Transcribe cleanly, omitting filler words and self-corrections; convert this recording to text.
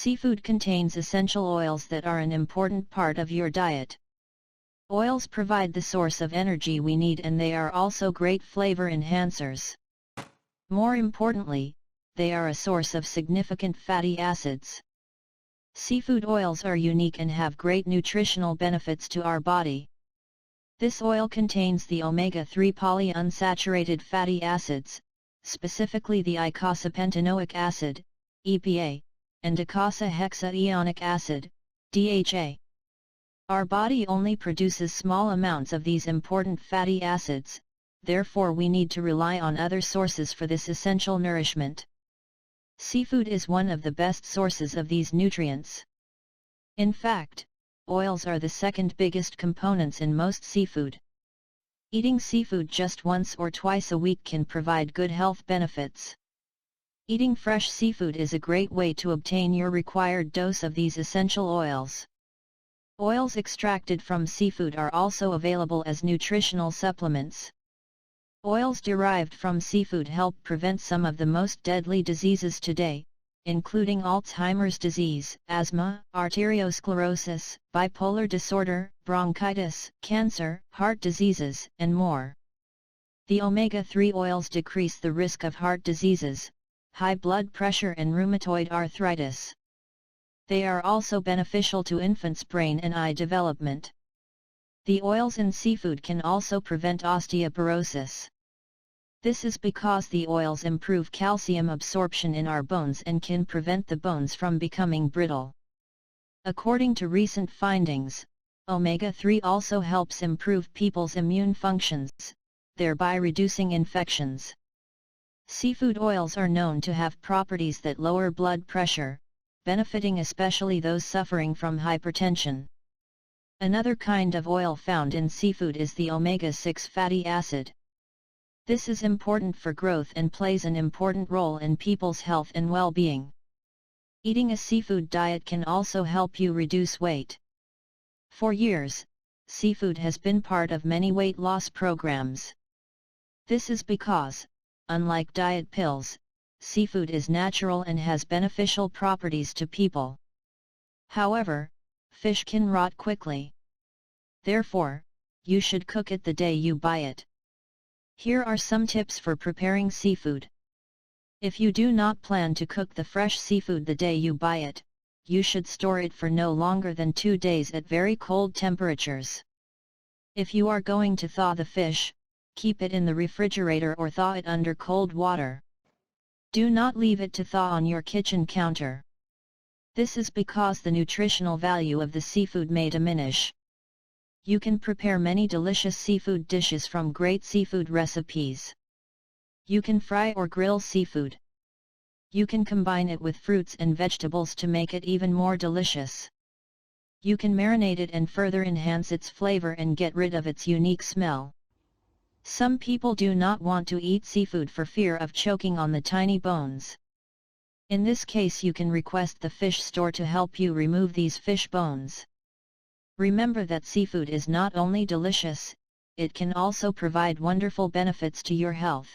Seafood contains essential oils that are an important part of your diet. Oils provide the source of energy we need, and they are also great flavor enhancers. More importantly, they are a source of significant fatty acids. Seafood oils are unique and have great nutritional benefits to our body. This oil contains the omega-3 polyunsaturated fatty acids, specifically the eicosapentaenoic acid, EPA, and docosahexaenoic acid, DHA. Our body only produces small amounts of these important fatty acids, therefore we need to rely on other sources for this essential nourishment. Seafood is one of the best sources of these nutrients. In fact, oils are the second biggest components in most seafood. Eating seafood just once or twice a week can provide good health benefits. Eating fresh seafood is a great way to obtain your required dose of these essential oils. Oils extracted from seafood are also available as nutritional supplements. Oils derived from seafood help prevent some of the most deadly diseases today, including Alzheimer's disease, asthma, arteriosclerosis, bipolar disorder, bronchitis, cancer, heart diseases, and more. The omega-3 oils decrease the risk of heart diseases, high blood pressure, and rheumatoid arthritis. They are also beneficial to infants' brain and eye development. The oils in seafood can also prevent osteoporosis. This is because the oils improve calcium absorption in our bones and can prevent the bones from becoming brittle. According to recent findings, omega-3 also helps improve people's immune functions, thereby reducing infections. Seafood oils are known to have properties that lower blood pressure, benefiting especially those suffering from hypertension. Another kind of oil found in seafood is the omega-6 fatty acid. This is important for growth and plays an important role in people's health and well-being. Eating a seafood diet can also help you reduce weight. For years, seafood has been part of many weight loss programs. This is because, unlike diet pills, seafood is natural and has beneficial properties to people. However, fish can rot quickly. Therefore, you should cook it the day you buy it. Here are some tips for preparing seafood. If you do not plan to cook the fresh seafood the day you buy it, you should store it for no longer than 2 days at very cold temperatures. If you are going to thaw the fish, keep it in the refrigerator or thaw it under cold water. Do not leave it to thaw on your kitchen counter. This is because the nutritional value of the seafood may diminish. You can prepare many delicious seafood dishes from great seafood recipes. You can fry or grill seafood. You can combine it with fruits and vegetables to make it even more delicious. You can marinate it and further enhance its flavor and get rid of its unique smell. Some people do not want to eat seafood for fear of choking on the tiny bones. In this case, you can request the fish store to help you remove these fish bones. Remember that seafood is not only delicious, it can also provide wonderful benefits to your health.